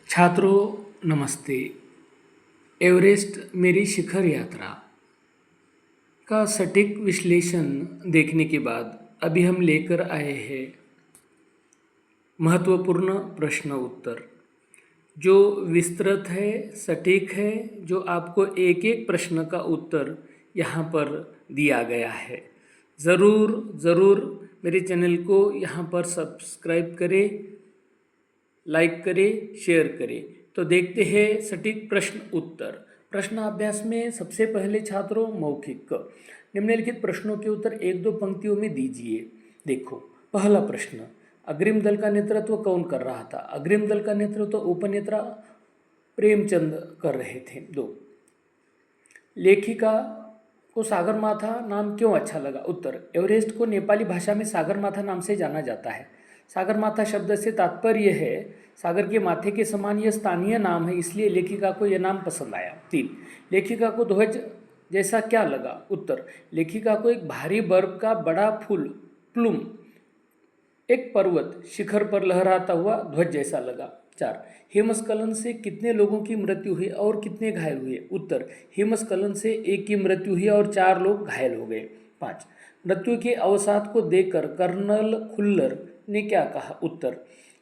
छात्रों नमस्ते। एवरेस्ट मेरी शिखर यात्रा का सटीक विश्लेषण देखने के बाद अभी हम लेकर आए हैं महत्वपूर्ण प्रश्न उत्तर जो विस्तृत है, सटीक है, जो आपको एक एक प्रश्न का उत्तर यहाँ पर दिया गया है। ज़रूर ज़रूर मेरे चैनल को यहाँ पर सब्सक्राइब करें, लाइक करें, शेयर करें। तो देखते हैं सटीक प्रश्न उत्तर। प्रश्न अभ्यास में सबसे पहले छात्रों मौखिक निम्नलिखित प्रश्नों के उत्तर एक दो पंक्तियों में दीजिए। देखो, पहला प्रश्न, अग्रिम दल का नेतृत्व कौन कर रहा था? अग्रिम दल का नेतृत्व उपनेता प्रेमचंद कर रहे थे। 2, लेखिका को सागरमाथा नाम क्यों अच्छा लगा? उत्तर, एवरेस्ट को नेपाली भाषा में सागरमाथा नाम से जाना जाता है। सागरमाथा शब्द से तात्पर्य है सागर के माथे के समान यह स्थानीय नाम है, इसलिए लेखिका को यह नाम पसंद आया। 3, लेखिका को ध्वज जैसा क्या लगा? उत्तर, लेखिका को एक भारी बर्फ का बड़ा फूल प्लूम एक पर्वत शिखर पर लहराता हुआ ध्वज जैसा लगा। 4, हिमस्खलन से कितने लोगों की मृत्यु हुई और कितने घायल हुए? उत्तर, हिमस्खलन से एक की मृत्यु हुई और 4 लोग घायल हो गए। 5, मृत्यु के अवसाद को देखकर कर्नल खुल्लर ने क्या कहा? उत्तर,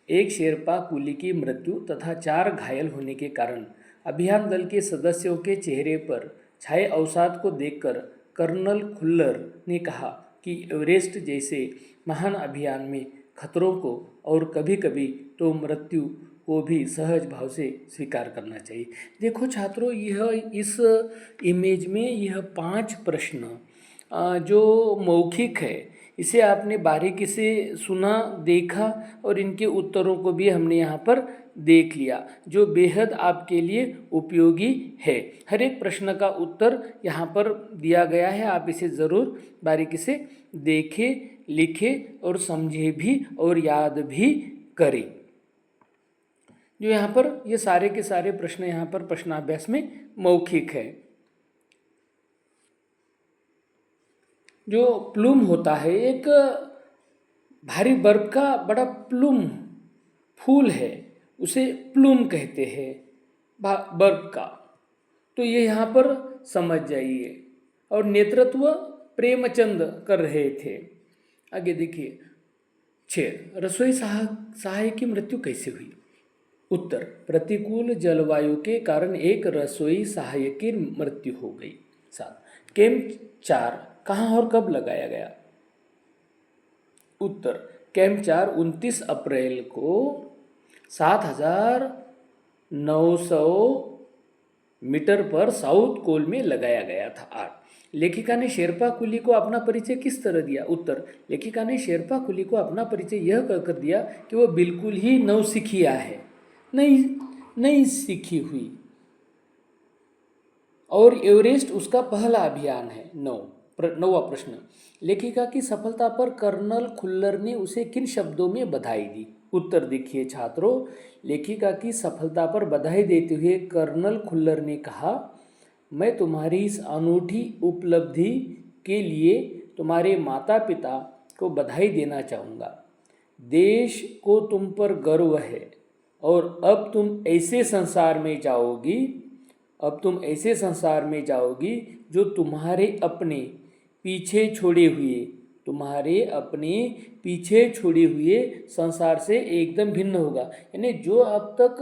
एक शेरपा कुली की मृत्यु तथा 4 घायल होने के कारण अभियान दल के सदस्यों के चेहरे पर छाए अवसाद को देखकर कर्नल खुल्लर ने कहा कि एवरेस्ट जैसे महान अभियान में खतरों को और कभी कभी तो मृत्यु को भी सहज भाव से स्वीकार करना चाहिए। देखो छात्रों, यह इस इमेज में यह 5 प्रश्न जो मौखिक है, इसे आपने बारीकी से सुना, देखा और इनके उत्तरों को भी हमने यहाँ पर देख लिया, जो बेहद आपके लिए उपयोगी है। हर एक प्रश्न का उत्तर यहाँ पर दिया गया है, आप इसे ज़रूर बारीकी से देखें, लिखें और समझे भी और याद भी करें। जो यहाँ पर ये सारे के सारे प्रश्न यहाँ पर प्रश्नाभ्यास में मौखिक है। जो प्लूम होता है, एक भारी बर्फ का बड़ा प्लूम फूल है, उसे प्लूम कहते हैं बर्फ का। तो ये यहाँ पर समझ जाइए। और नेतृत्व प्रेमचंद कर रहे थे। आगे देखिए। 6, रसोई सहायक की मृत्यु कैसे हुई? उत्तर, प्रतिकूल जलवायु के कारण एक रसोई सहायक की मृत्यु हो गई। 7, कैंप 4 कहाँ और कब लगाया गया? उत्तर, कैंप 4 29 अप्रैल को 7900 मीटर पर साउथ कोल में लगाया गया था। 8, लेखिका ने शेरपा कुली को अपना परिचय किस तरह दिया? उत्तर, लेखिका ने शेरपा कुली को अपना परिचय यह कहकर दिया कि वह बिल्कुल ही नौसिखिया है, नई सीखी हुई, और एवरेस्ट उसका पहला अभियान है। 9वां प्रश्न, लेखिका की सफलता पर कर्नल खुल्लर ने उसे किन शब्दों में बधाई दी? उत्तर देखिए छात्रों, लेखिका की सफलता पर बधाई देते हुए कर्नल खुल्लर ने कहा, मैं तुम्हारी इस अनूठी उपलब्धि के लिए तुम्हारे माता पिता को बधाई देना चाहूँगा। देश को तुम पर गर्व है और अब तुम ऐसे संसार में जाओगी जो तुम्हारे अपने पीछे छोड़े हुए संसार से एकदम भिन्न होगा। यानी जो अब तक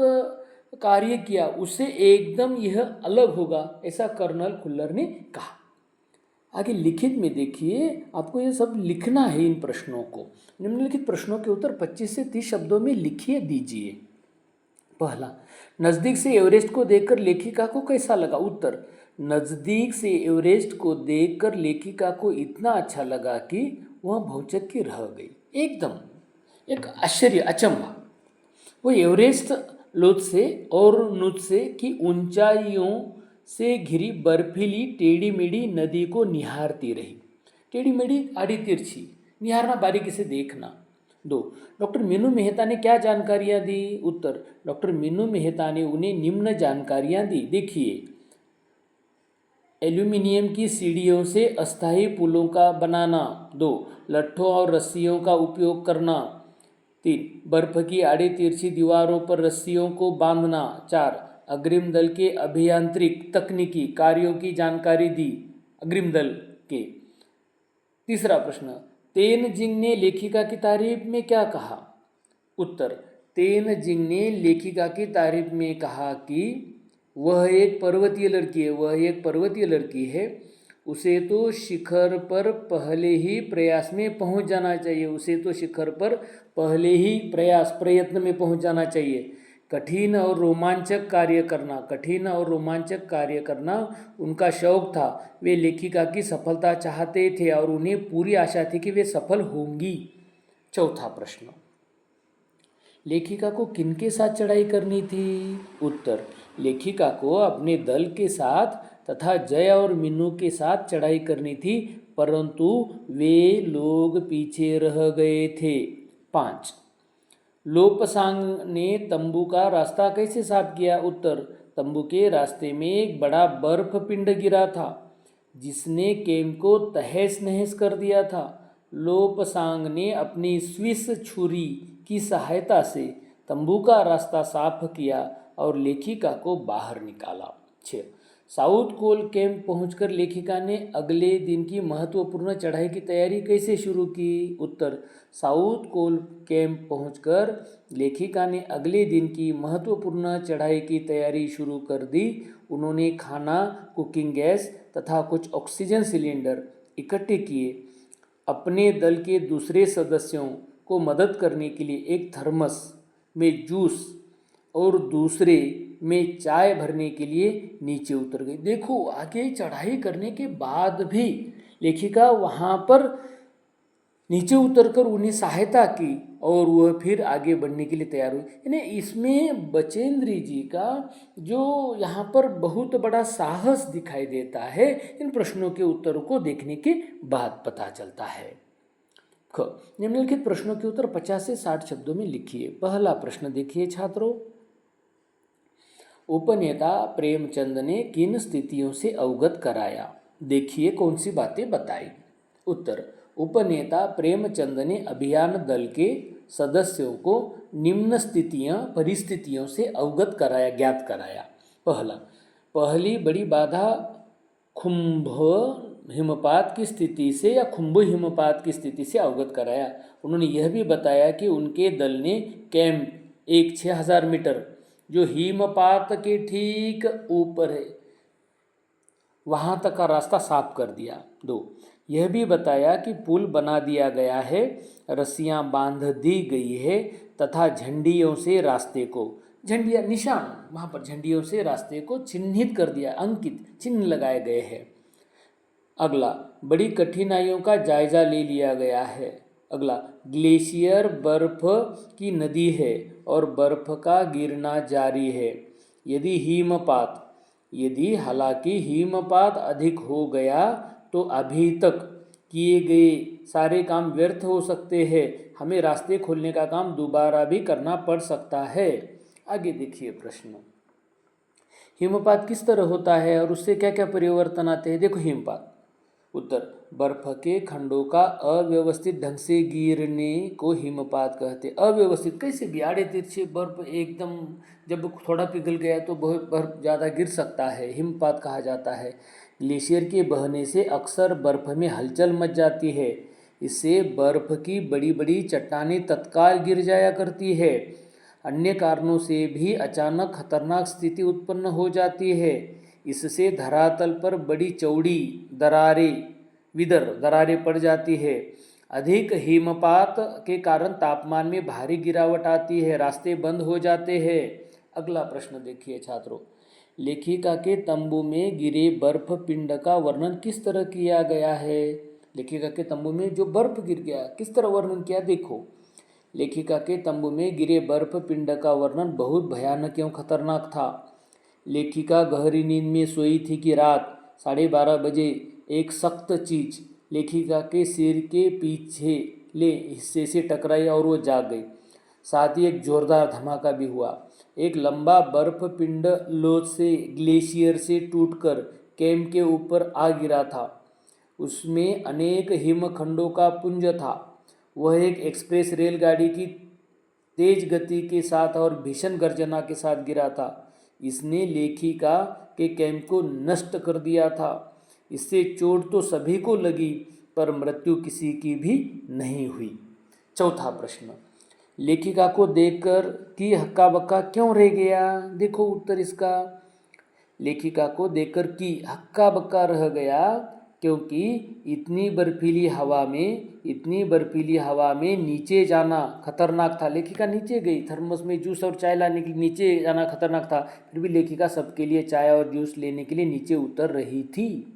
कार्य किया उससे एकदम यह अलग होगा, ऐसा कर्नल खुल्लर ने कहा। आगे लिखित में देखिए, आपको ये सब लिखना है इन प्रश्नों को। निम्नलिखित प्रश्नों के उत्तर 25 से 30 शब्दों में लिखिए दीजिए। पहला, नज़दीक से एवरेस्ट को देखकर लेखिका को कैसा लगा? उत्तर, नज़दीक से एवरेस्ट को देखकर लेखिका को इतना अच्छा लगा कि वह भौचक्की की रह गई। एकदम एक आश्चर्य, अचंभा। वो एवरेस्ट लोथ से और नुच से की ऊंचाइयों से घिरी बर्फीली टेढ़ी मेढ़ी नदी को निहारती रही। टेढ़ी मेढ़ी, आड़ी तिरछी, निहारना, बारीकी से देखना। 2, डॉक्टर मीनू मेहता ने क्या जानकारियाँ दी? उत्तर, डॉक्टर मीनू मेहता ने उन्हें निम्न जानकारियाँ दी। देखिए, एल्यूमिनियम की सीढ़ियों से अस्थायी पुलों का बनाना। 2, लट्ठों और रस्सियों का उपयोग करना। 3. बर्फ की आड़ी तिरछी दीवारों पर रस्सियों को बांधना. 4. अग्रिम दल के अभियांत्रिक तकनीकी कार्यों की जानकारी दी अग्रिम दल के. तीसरा प्रश्न, तेनजिंग ने लेखिका की तारीफ में क्या कहा? उत्तर, तेनजिंग ने लेखिका की तारीफ में कहा कि वह एक पर्वतीय लड़की है. उसे तो शिखर पर पहले ही प्रयास में पहुंच जाना चाहिए. प्रयत्न में पहुंच जाना चाहिए. कठिन और रोमांचक कार्य करना उनका शौक था. वे लेखिका की सफलता चाहते थे और उन्हें पूरी आशा थी कि वे सफल होंगी. चौथा प्रश्न, लेखिका को किनके साथ चढ़ाई करनी थी? उत्तर, लेखिका को अपने दल के साथ तथा जय और मीनू के साथ चढ़ाई करनी थी, परंतु वे लोग पीछे रह गए थे. 5. लोपसांग ने तंबू का रास्ता कैसे साफ किया? उत्तर, तंबू के रास्ते में एक बड़ा बर्फ पिंड गिरा था जिसने कैंप को तहस नहस कर दिया था. लोपसांग ने अपनी स्विस छुरी की सहायता से तंबू का रास्ता साफ किया और लेखिका को बाहर निकाला. 6. साउथ कोल कैंप पहुंचकर लेखिका ने अगले दिन की महत्वपूर्ण चढ़ाई की तैयारी कैसे शुरू की? उत्तर, साउथ कोल कैंप पहुंचकर लेखिका ने अगले दिन की महत्वपूर्ण चढ़ाई की तैयारी शुरू कर दी. उन्होंने खाना, कुकिंग गैस तथा कुछ ऑक्सीजन सिलेंडर इकट्ठे किए. अपने दल के दूसरे सदस्यों को मदद करने के लिए एक थर्मस में जूस और दूसरे में चाय भरने के लिए नीचे उतर गई. देखो, आगे चढ़ाई करने के बाद भी लेखिका वहाँ पर नीचे उतरकर उन्हें सहायता की और वह फिर आगे बढ़ने के लिए तैयार हुई. यानी इसमें बचेंद्री जी का जो यहाँ पर बहुत बड़ा साहस दिखाई देता है, इन प्रश्नों के उत्तरों को देखने के बाद पता चलता है. निम्नलिखित प्रश्नों के उत्तर 50 से 60 शब्दों में लिखिए. पहला प्रश्न देखिए छात्रों, उपनेता प्रेमचंद ने किन स्थितियों से अवगत कराया? देखिए कौन सी बातें बताई. उत्तर, उपनेता प्रेमचंद ने अभियान दल के सदस्यों को निम्न परिस्थितियों से अवगत कराया, ज्ञात कराया. पहली बड़ी बाधा खुम्भ हिमपात की स्थिति से अवगत कराया. उन्होंने यह भी बताया कि उनके दल ने कैंप 6000 मीटर जो हिमपात के ठीक ऊपर है वहाँ तक का रास्ता साफ कर दिया. 2. यह भी बताया कि पुल बना दिया गया है, रस्सियाँ बांध दी गई है तथा झंडियों से रास्ते को चिन्हित कर दिया, अंकित चिन्ह लगाए गए हैं. अगला, बड़ी कठिनाइयों का जायजा ले लिया गया है. अगला, ग्लेशियर बर्फ की नदी है और बर्फ का गिरना जारी है. हालांकि हिमपात अधिक हो गया तो अभी तक किए गए सारे काम व्यर्थ हो सकते हैं. हमें रास्ते खोलने का काम दोबारा भी करना पड़ सकता है. आगे देखिए प्रश्न, हिमपात किस तरह होता है और उससे क्या क्या परिवर्तन आते हैं? देखो हिमपात. उत्तर, बर्फ के खंडों का अव्यवस्थित ढंग से गिरने को हिमपात कहते. अव्यवस्थित कैसे भी? आड़े तिरछे बर्फ एकदम, जब थोड़ा पिघल गया तो बहुत बर्फ ज़्यादा गिर सकता है, हिमपात कहा जाता है. ग्लेशियर के बहने से अक्सर बर्फ में हलचल मच जाती है. इससे बर्फ की बड़ी बड़ी चट्टानें तत्काल गिर जाया करती है. अन्य कारणों से भी अचानक खतरनाक स्थिति उत्पन्न हो जाती है. इससे धरातल पर बड़ी चौड़ी दरारें पड़ जाती है. अधिक हिमपात के कारण तापमान में भारी गिरावट आती है, रास्ते बंद हो जाते हैं. अगला प्रश्न देखिए छात्रों, लेखिका के तंबू में गिरे बर्फ पिंड का वर्णन किस तरह किया गया है? लेखिका के तंबू में जो बर्फ गिर गया किस तरह वर्णन किया? देखो, लेखिका के तंबू में गिरे बर्फ पिंड का वर्णन बहुत भयानक एवं खतरनाक था. लेखिका गहरी नींद में सोई थी कि रात 12:30 बजे एक सख्त चीज लेखिका के सिर के पिछले हिस्से से टकराई और वो जाग गई. साथ ही एक जोरदार धमाका भी हुआ. एक लंबा बर्फ पिंड ग्लेशियर से टूटकर कैंप के ऊपर आ गिरा था. उसमें अनेक हिमखंडों का पुंज था. वह एक एक्सप्रेस रेलगाड़ी की तेज गति के साथ और भीषण गर्जना के साथ गिरा था। इसने लेखिका के कैंप को नष्ट कर दिया था। इससे चोट तो सभी को लगी, पर मृत्यु किसी की भी नहीं हुई। चौथा प्रश्न, लेखिका को देखकर कि हक्का बक्का क्यों रह गया? देखो उत्तर इसका। लेखिका को देखकर कि हक्का बक्का रह गया क्योंकि इतनी बर्फीली हवा में नीचे जाना खतरनाक था। लेखिका नीचे गई, थर्मस में जूस और चाय लाने के लिए नीचे जाना खतरनाक था, फिर भी लेखिका सबके लिए चाय और जूस लेने के लिए नीचे उतर रही थी।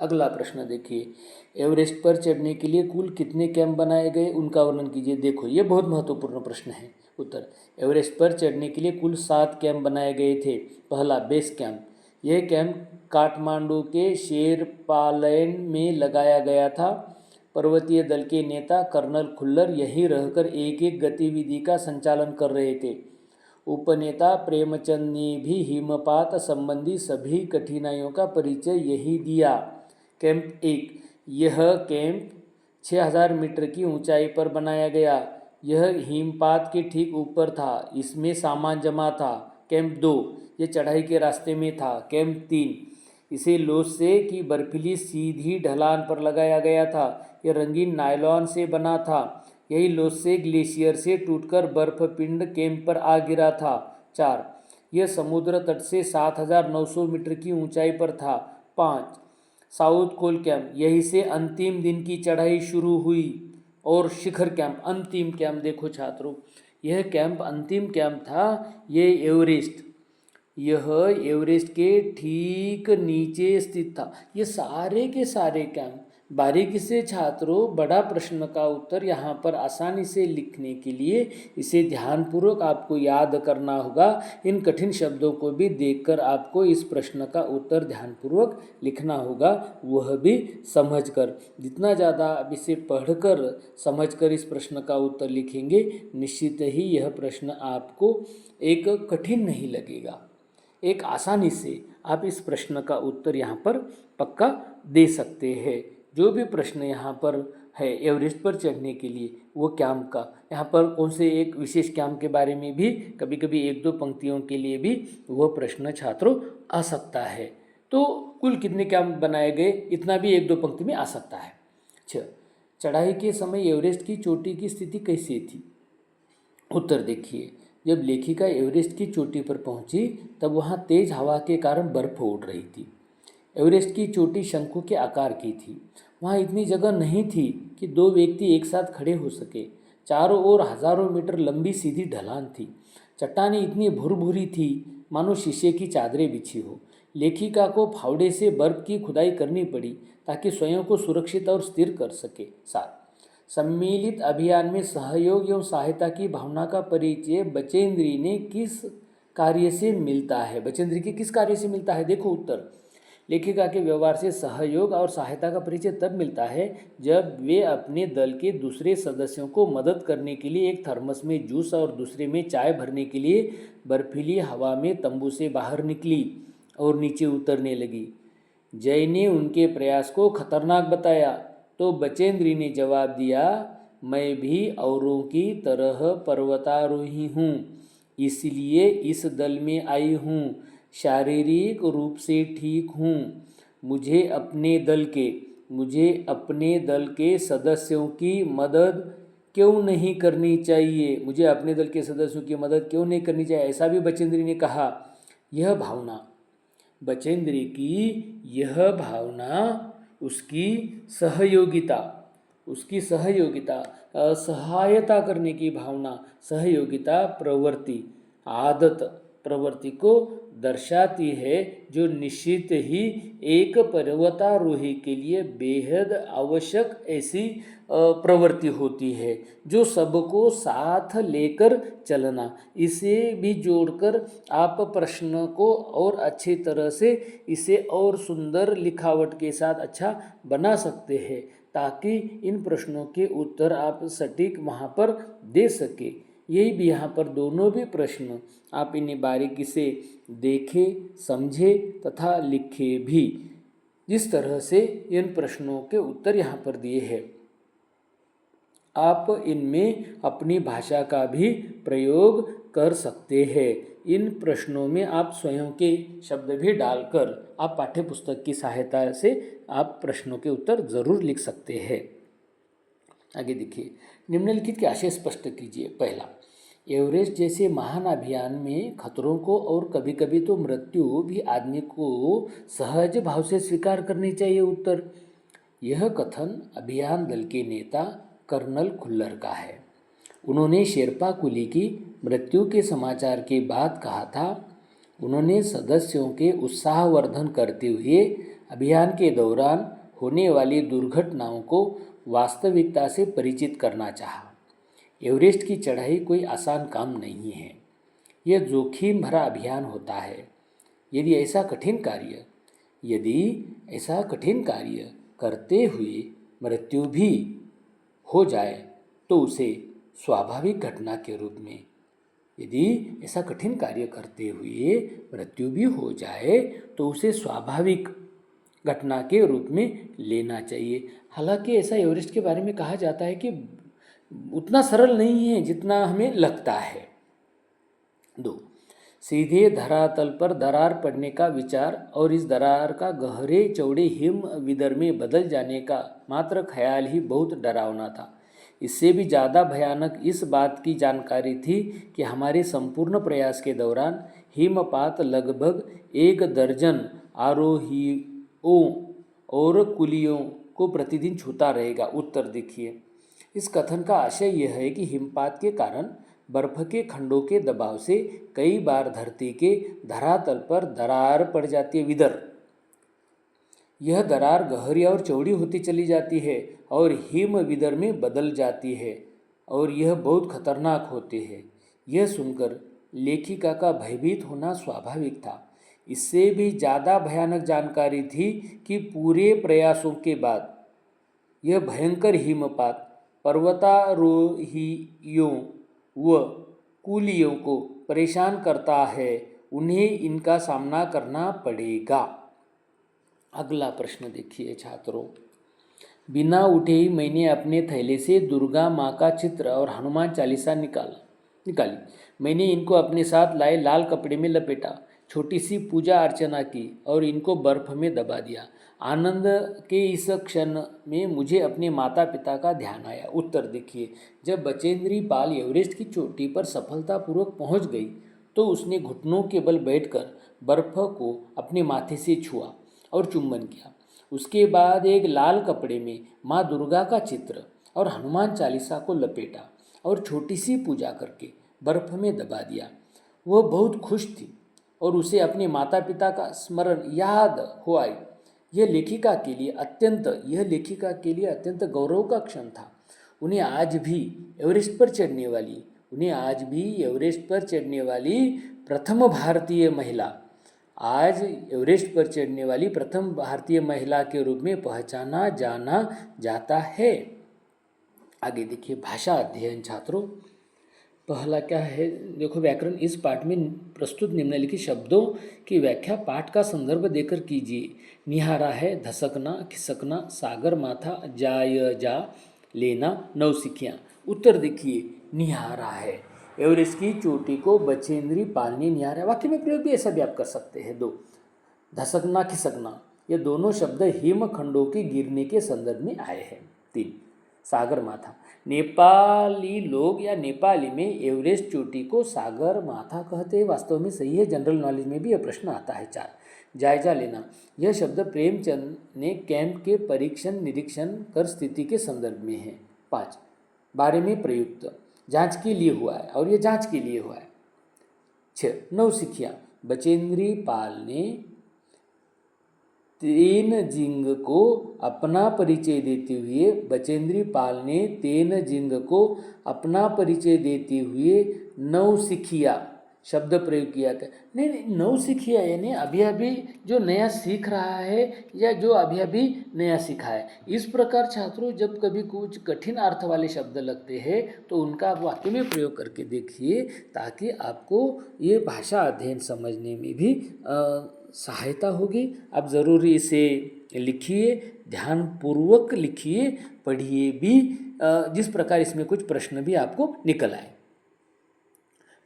अगला प्रश्न देखिए, एवरेस्ट पर चढ़ने के लिए कुल कितने कैंप बनाए गए, उनका वर्णन कीजिए। देखो ये बहुत महत्वपूर्ण प्रश्न है। उत्तर, एवरेस्ट पर चढ़ने के लिए कुल 7 कैंप बनाए गए थे। पहला, बेस कैंप। यह कैंप काठमांडू के शेरपालैन में लगाया गया था। पर्वतीय दल के नेता कर्नल खुल्लर यहीं रहकर एक एक गतिविधि का संचालन कर रहे थे। उपनेता प्रेमचंद ने भी हिमपात संबंधी सभी कठिनाइयों का परिचय यही दिया। कैंप 1, यह कैंप 6000 मीटर की ऊंचाई पर बनाया गया। यह हिमपात के ठीक ऊपर था, इसमें सामान जमा था। कैंप 2, यह चढ़ाई के रास्ते में था। कैंप 3, इसे लोस्से की बर्फीली सीधी ढलान पर लगाया गया था। यह रंगीन नायलॉन से बना था। यही लोस्से ग्लेशियर से टूटकर बर्फ पिंड कैंप पर आ गिरा था। 4, यह समुद्र तट से 7900 मीटर की ऊंचाई पर था। 5, साउथ कोल कैंप, यहीं से अंतिम दिन की चढ़ाई शुरू हुई। और शिखर कैंप, अंतिम कैंप। देखो छात्रों, यह कैंप अंतिम कैंप था। यह एवरेस्ट के ठीक नीचे स्थित था। ये सारे के सारे कैंप बारीकी से छात्रों, बड़ा प्रश्न का उत्तर यहाँ पर आसानी से लिखने के लिए इसे ध्यानपूर्वक आपको याद करना होगा। इन कठिन शब्दों को भी देखकर आपको इस प्रश्न का उत्तर ध्यानपूर्वक लिखना होगा, वह भी समझकर। जितना ज़्यादा आप इसे पढ़कर समझकर इस प्रश्न का उत्तर लिखेंगे, निश्चित ही यह प्रश्न आपको एक कठिन नहीं लगेगा। एक आसानी से आप इस प्रश्न का उत्तर यहाँ पर पक्का दे सकते हैं। जो भी प्रश्न यहाँ पर है एवरेस्ट पर चढ़ने के लिए, वो कैंप का, यहाँ पर कौन से एक विशेष कैंप के बारे में भी कभी कभी 1-2 पंक्तियों के लिए भी वह प्रश्न छात्रों आ सकता है। तो कुल कितने कैंप बनाए गए, इतना भी 1-2 पंक्ति में आ सकता है। चढ़ाई के समय एवरेस्ट की चोटी की स्थिति कैसी थी? उत्तर देखिए, जब लेखिका एवरेस्ट की चोटी पर पहुंची तब वहां तेज हवा के कारण बर्फ उड़ रही थी। एवरेस्ट की चोटी शंकु के आकार की थी। वहां इतनी जगह नहीं थी कि 2 व्यक्ति एक साथ खड़े हो सके। चारों ओर हजारों मीटर लंबी सीधी ढलान थी। चट्टानें इतनी भुरभुरी थी मानो शीशे की चादरें बिछी हो। लेखिका को फावड़े से बर्फ की खुदाई करनी पड़ी ताकि स्वयं को सुरक्षित और स्थिर कर सके। 7, सम्मिलित अभियान में सहयोग एवं सहायता की भावना का परिचय बचेंद्री ने किस कार्य से मिलता है? बचेंद्री के किस कार्य से मिलता है? देखो उत्तर, लेखिका के व्यवहार से सहयोग और सहायता का परिचय तब मिलता है जब वे अपने दल के दूसरे सदस्यों को मदद करने के लिए एक थर्मस में जूस और दूसरे में चाय भरने के लिए बर्फीली हवा में तंबू से बाहर निकली और नीचे उतरने लगी। जय ने उनके प्रयास को खतरनाक बताया तो बचेंद्री ने जवाब दिया, मैं भी औरों की तरह पर्वतारोही हूँ, इसलिए इस दल में आई हूँ। शारीरिक रूप से ठीक हूँ। मुझे अपने दल के सदस्यों की मदद क्यों नहीं करनी चाहिए? ऐसा भी बचेंद्री ने कहा। बचेंद्री की यह भावना उसकी सहयोगिता, सहायता करने की भावना, सहयोगिता प्रवृत्ति को दर्शाती है, जो निश्चित ही एक पर्वतारोही के लिए बेहद आवश्यक ऐसी प्रवृत्ति होती है, जो सबको साथ लेकर चलना। इसे भी जोड़कर आप प्रश्न को और अच्छी तरह से इसे और सुंदर लिखावट के साथ अच्छा बना सकते हैं, ताकि इन प्रश्नों के उत्तर आप सटीक वहाँ पर दे सके। यही भी यहाँ पर दोनों भी प्रश्न आप इन्हें बारीकी से देखें, समझें तथा लिखें भी। जिस तरह से इन प्रश्नों के उत्तर यहाँ पर दिए हैं, आप इनमें अपनी भाषा का भी प्रयोग कर सकते हैं। इन प्रश्नों में आप स्वयं के शब्द भी डालकर आप पाठ्यपुस्तक की सहायता से आप प्रश्नों के उत्तर ज़रूर लिख सकते हैं। आगे देखिए, निम्नलिखित के आशय स्पष्ट कीजिए। पहला, एवरेस्ट जैसे महान अभियान में खतरों को और कभी कभी तो मृत्यु भी आदमी को सहज भाव से स्वीकार करनी चाहिए। उत्तर, यह कथन अभियान दल के नेता कर्नल खुल्लर का है। उन्होंने शेरपा कुली की मृत्यु के समाचार के बाद कहा था। उन्होंने सदस्यों के उत्साहवर्धन करते हुए अभियान के दौरान होने वाली दुर्घटनाओं को वास्तविकता से परिचित करना चाहा। एवरेस्ट की चढ़ाई कोई आसान काम नहीं है। यह जोखिम भरा अभियान होता है। यदि ऐसा कठिन कार्य करते हुए मृत्यु भी हो जाए तो उसे स्वाभाविक घटना के रूप में घटना के रूप में लेना चाहिए। हालांकि ऐसा एवरेस्ट के बारे में कहा जाता है कि उतना सरल नहीं है जितना हमें लगता है। 2, सीधे धरातल पर दरार पड़ने का विचार और इस दरार का गहरे चौड़े हिम विदर में बदल जाने का मात्र ख्याल ही बहुत डरावना था। इससे भी ज़्यादा भयानक इस बात की जानकारी थी कि हमारे संपूर्ण प्रयास के दौरान हिमपात लगभग 1 दर्जन आरोहियों और कुलियों को प्रतिदिन छूता रहेगा। उत्तर देखिए, इस कथन का आशय यह है कि हिमपात के कारण बर्फ के खंडों के दबाव से कई बार धरती के धरातल पर दरार पड़ जाती है। विदर, यह दरार गहरी और चौड़ी होती चली जाती है और हिम विदर में बदल जाती है और यह बहुत खतरनाक होते हैं। यह सुनकर लेखिका का भयभीत होना स्वाभाविक था। इससे भी ज़्यादा भयानक जानकारी थी कि पूरे प्रयासों के बाद यह भयंकर हिमपात पर्वतारोहियों व कुलियों को परेशान करता है। उन्हें इनका सामना करना पड़ेगा। अगला प्रश्न देखिए छात्रों। बिना उठे ही मैंने अपने थैले से दुर्गा माँ का चित्र और हनुमान चालीसा निकाली। मैंने इनको अपने साथ लाए लाल कपड़े में लपेटा, छोटी सी पूजा अर्चना की और इनको बर्फ में दबा दिया। आनंद के इस क्षण में मुझे अपने माता पिता का ध्यान आया। उत्तर देखिए, जब बचेंद्री पाल एवरेस्ट की चोटी पर सफलतापूर्वक पहुंच गई तो उसने घुटनों के बल बैठकर बर्फ को अपने माथे से छुआ और चुंबन किया। उसके बाद एक लाल कपड़े में माँ दुर्गा का चित्र और हनुमान चालीसा को लपेटा और छोटी सी पूजा करके बर्फ में दबा दिया। वह बहुत खुश थी और उसे अपने माता पिता का स्मरण याद हो आई। यह लेखिका के लिए अत्यंत गौरव का क्षण था। उन्हें आज भी एवरेस्ट पर चढ़ने वाली प्रथम भारतीय महिला के रूप में पहचाना जाना जाता है। आगे देखिए, भाषा अध्ययन छात्रों। पहला क्या है, देखो व्याकरण। इस पाठ में प्रस्तुत निम्नलिखित शब्दों की व्याख्या पाठ का संदर्भ देकर कीजिए। निहारा है धसकना, खिसकना, सागर माथा, जा लेना, नौसिखियाँ। उत्तर देखिए, निहारा है। एवरेस्ट की चोटी को बचेंद्री पाल ने निहारा। वाक्य में प्रयोग भी ऐसा भी आप कर सकते हैं। 2, धसकना, खिसकना, ये दोनों शब्द हिमखंडों के गिरने के संदर्भ में आए हैं। 3, सागर माथा। नेपाली लोग या नेपाली में एवरेस्ट चोटी को सागर माथा कहते हैं। वास्तव में सही है, जनरल नॉलेज में भी यह प्रश्न आता है। 4, जायजा लेना। यह शब्द प्रेमचंद ने कैंप के परीक्षण निरीक्षण कर स्थिति के संदर्भ में है। 5, बारे में प्रयुक्त, जांच के लिए हुआ है और यह जांच के लिए हुआ है। 6, नौसिखिया। बचेंद्री पाल ने तेनजिंग को अपना परिचय देते हुए नौसिखिया शब्द प्रयोग किया था। नहीं, नौसिखिया यानी अभी जो नया सीख रहा है या जो अभी नया सीखा है। इस प्रकार छात्रों, जब कभी कुछ कठिन अर्थ वाले शब्द लगते हैं तो उनका आप वाक्य में प्रयोग करके देखिए, ताकि आपको ये भाषा अध्ययन समझने में भी सहायता होगी। आप ज़रूर इसे लिखिए, ध्यानपूर्वक लिखिए, पढ़िए भी, जिस प्रकार इसमें कुछ प्रश्न भी आपको निकल आए।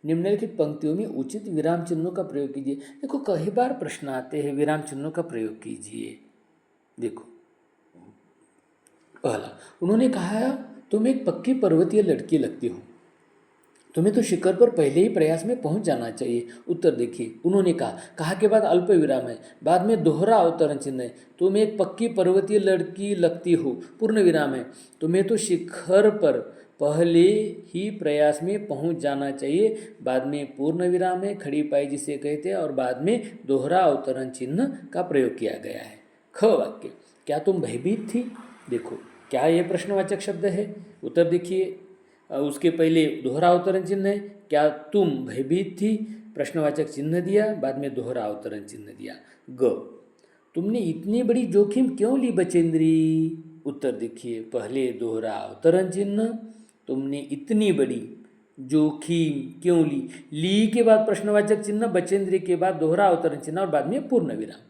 निम्नलिखित पंक्तियों में उचित विराम चिन्हों का प्रयोग कीजिए। देखो कई बार प्रश्न आते हैं, विराम चिन्हों का प्रयोग कीजिए। देखो पहला, उन्होंने कहा तुम एक पक्की पर्वतीय लड़की लगती हो, तुम्हें तो शिखर पर पहले ही प्रयास में पहुंच जाना चाहिए। उत्तर देखिए, उन्होंने कहा के बाद अल्प विराम है, बाद में दोहरा अवतरण चिन्ह है। तुम एक पक्की पर्वतीय लड़की लगती हो, पूर्ण विराम है, तुम्हें तो शिखर पर पहले ही प्रयास में पहुंच जाना चाहिए, बाद में पूर्ण विराम है, खड़ी पाई जिसे कहते हैं, और बाद में दोहरा अवतरण चिन्ह का प्रयोग किया गया है। ख वाक्य, क्या तुम भयभीत थी? देखो क्या ये प्रश्नवाचक शब्द है? उत्तर देखिए, उसके पहले दोहरा अवतरण चिन्ह है, क्या तुम भयभीत थी, प्रश्नवाचक चिन्ह दिया, बाद में दोहरा अवतरण चिन्ह दिया। ग, तुमने इतनी बड़ी जोखिम क्यों ली बचेंद्री? उत्तर देखिए, पहले दोहरा अवतरण चिन्ह, तुमने इतनी बड़ी जोखिम क्यों ली के बाद प्रश्नवाचक चिन्ह, बचेंद्री के बाद दोहरा अवतरण चिन्ह और बाद में पूर्ण विराम।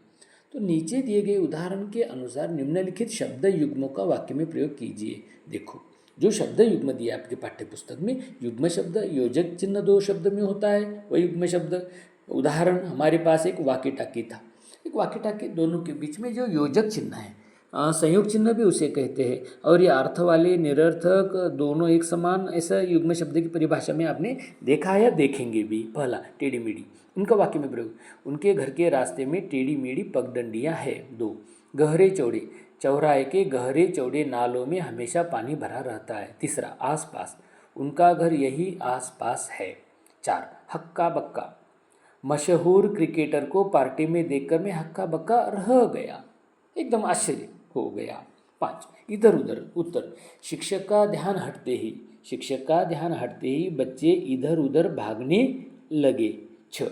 तो नीचे दिए गए उदाहरण के अनुसार निम्नलिखित शब्द युग्मों का वाक्य में प्रयोग कीजिए। देखो जो शब्द युग्म दिया आपके पाठ्य पुस्तक में, युग्म शब्द योजक चिन्ह 2 शब्द में होता है, वह युग्म शब्द। उदाहरण हमारे पास एक वाकी टाकी था, एक वाकी टाकी दोनों के बीच में जो योजक चिन्ह है, संयोग चिन्ह भी उसे कहते हैं, और ये अर्थ वाले निरर्थक दोनों एक समान, ऐसा युग्म शब्द की परिभाषा में आपने देखा है या देखेंगे भी। पहला टेढ़ी मेढ़ी, उनका वाक्य में प्रयोग, उनके घर के रास्ते में टेढ़ी मेढ़ी पगडंडियाँ हैं। 2, गहरे चौड़े, चौराहे के गहरे चौड़े नालों में हमेशा पानी भरा रहता है। तीसरा, आसपास, उनका घर यही आसपास है। 4, हक्का बक्का, मशहूर क्रिकेटर को पार्टी में देखकर मैं हक्का बक्का रह गया, एकदम आश्चर्य हो गया। 5, इधर उधर, उत्तर, शिक्षक का ध्यान हटते ही बच्चे इधर उधर भागने लगे। 6,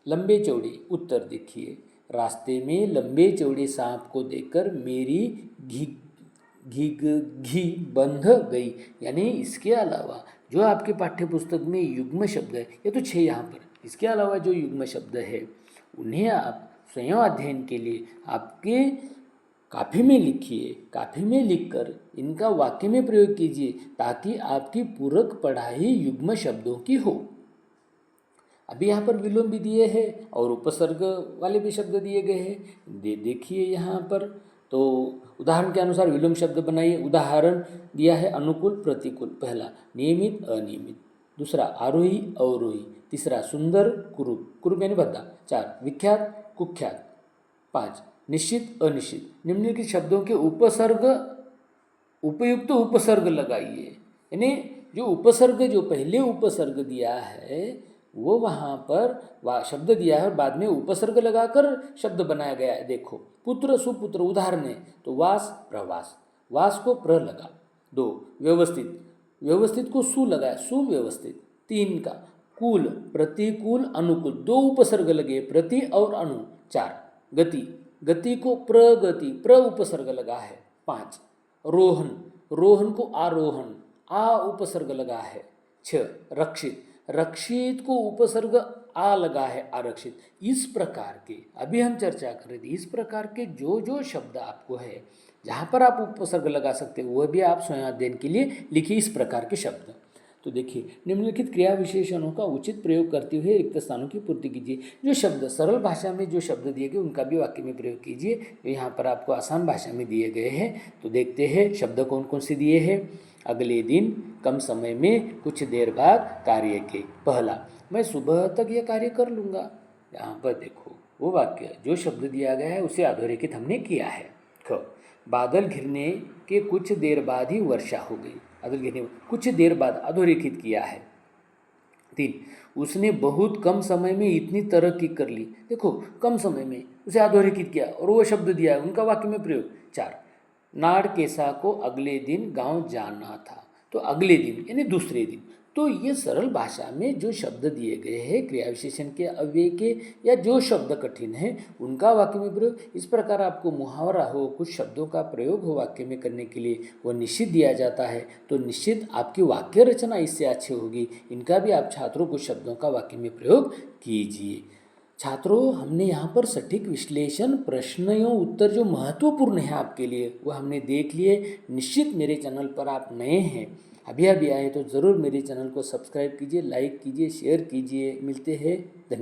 लंबे चौड़े, उत्तर देखिए, रास्ते में लंबे चौड़े सांप को देखकर मेरी घी बंध गई। यानी इसके अलावा जो आपके पाठ्य पुस्तक में युग्म शब्द है, ये तो 6 यहाँ पर, इसके अलावा जो युग्म शब्द है उन्हें आप स्वयं अध्ययन के लिए आपके काफी में लिखिए, काफी में लिखकर इनका वाक्य में प्रयोग कीजिए, ताकि आपकी पूरक पढ़ाई युग्म शब्दों की हो। अभी यहाँ पर विलोम भी दिए हैं और उपसर्ग वाले भी शब्द दिए गए हैं, देखिए यहाँ पर। तो उदाहरण के अनुसार विलोम शब्द बनाइए। उदाहरण दिया है अनुकूल प्रतिकूल, पहला नियमित अनियमित, दूसरा आरोही अवरोही, तीसरा सुंदर कुरूप, कुरूप यानी भद्दा, 4 विख्यात कुख्यात, 5 निश्चित अनिश्चित। निम्नलिखित शब्दों के उपसर्ग, उपयुक्त उपसर्ग लगाइए, यानी जो उपसर्ग, जो पहले उपसर्ग दिया है वो वहाँ पर शब्द दिया है और बाद में उपसर्ग लगाकर शब्द बनाया गया है। देखो पुत्र सुपुत्र उदाहरण है, तो वास प्रवास, वास को प्र लगा। 2, व्यवस्थित, व्यवस्थित को सु लगाया, सुव्यवस्थित। 3 का कुल प्रतिकूल अनुकूल, 2 उपसर्ग लगे, प्रति और अनु। 4, गति, गति को प्रगति, प्र उपसर्ग लगा है। 5, रोहन, रोहन को आरोहण, आ उपसर्ग लगा है। 6, रक्षित, रक्षित को उपसर्ग आ लगा है, आरक्षित। इस प्रकार के अभी हम चर्चा कर रहे थे, इस प्रकार के जो जो शब्द आपको है जहाँ पर आप उपसर्ग लगा सकते हैं वह भी आप स्वयं अध्ययन के लिए लिखिए, इस प्रकार के शब्द। तो देखिए निम्नलिखित क्रिया विशेषणों का उचित प्रयोग करते हुए रिक्त स्थानों की पूर्ति कीजिए। जो शब्द सरल भाषा में जो शब्द दिए गए उनका भी वाक्य में प्रयोग कीजिए, जो यहाँ पर आपको आसान भाषा में दिए गए हैं। तो देखते हैं शब्द कौन कौन से दिए हैं। अगले दिन, कम समय में, कुछ देर बाद, कार्य के। पहला, मैं सुबह तक यह कार्य कर लूँगा। यहाँ पर देखो वो वाक्य जो शब्द दिया गया है उसे अधोरेखित हमने किया है। ख, बादल घिरने के कुछ देर बाद ही वर्षा हो गई, बादल घिरने कुछ देर बाद अधोरेखित किया है। 3, उसने बहुत कम समय में इतनी तरक्की कर ली। देखो कम समय में उसे अधोरेखित किया और वो शब्द दिया है, उनका वाक्य में प्रयोग। 4, नाड़केसा को अगले दिन गांव जाना था, तो अगले दिन यानी दूसरे दिन। तो ये सरल भाषा में जो शब्द दिए गए हैं क्रिया विशेषण के अव्यय के, या जो शब्द कठिन है उनका वाक्य में प्रयोग। इस प्रकार आपको मुहावरा हो, कुछ शब्दों का प्रयोग हो वाक्य में करने के लिए, वो निश्चित दिया जाता है। तो निश्चित आपकी वाक्य रचना इससे अच्छी होगी। इनका भी आप छात्रों कुछ शब्दों का वाक्य में प्रयोग कीजिए। छात्रों, हमने यहाँ पर सटीक विश्लेषण, प्रश्न एवं उत्तर जो महत्वपूर्ण है आपके लिए वो हमने देख लिए। निश्चित मेरे चैनल पर आप नए हैं, अभी अभी आए तो ज़रूर मेरे चैनल को सब्सक्राइब कीजिए, लाइक कीजिए, शेयर कीजिए। मिलते हैं, धन्यवाद।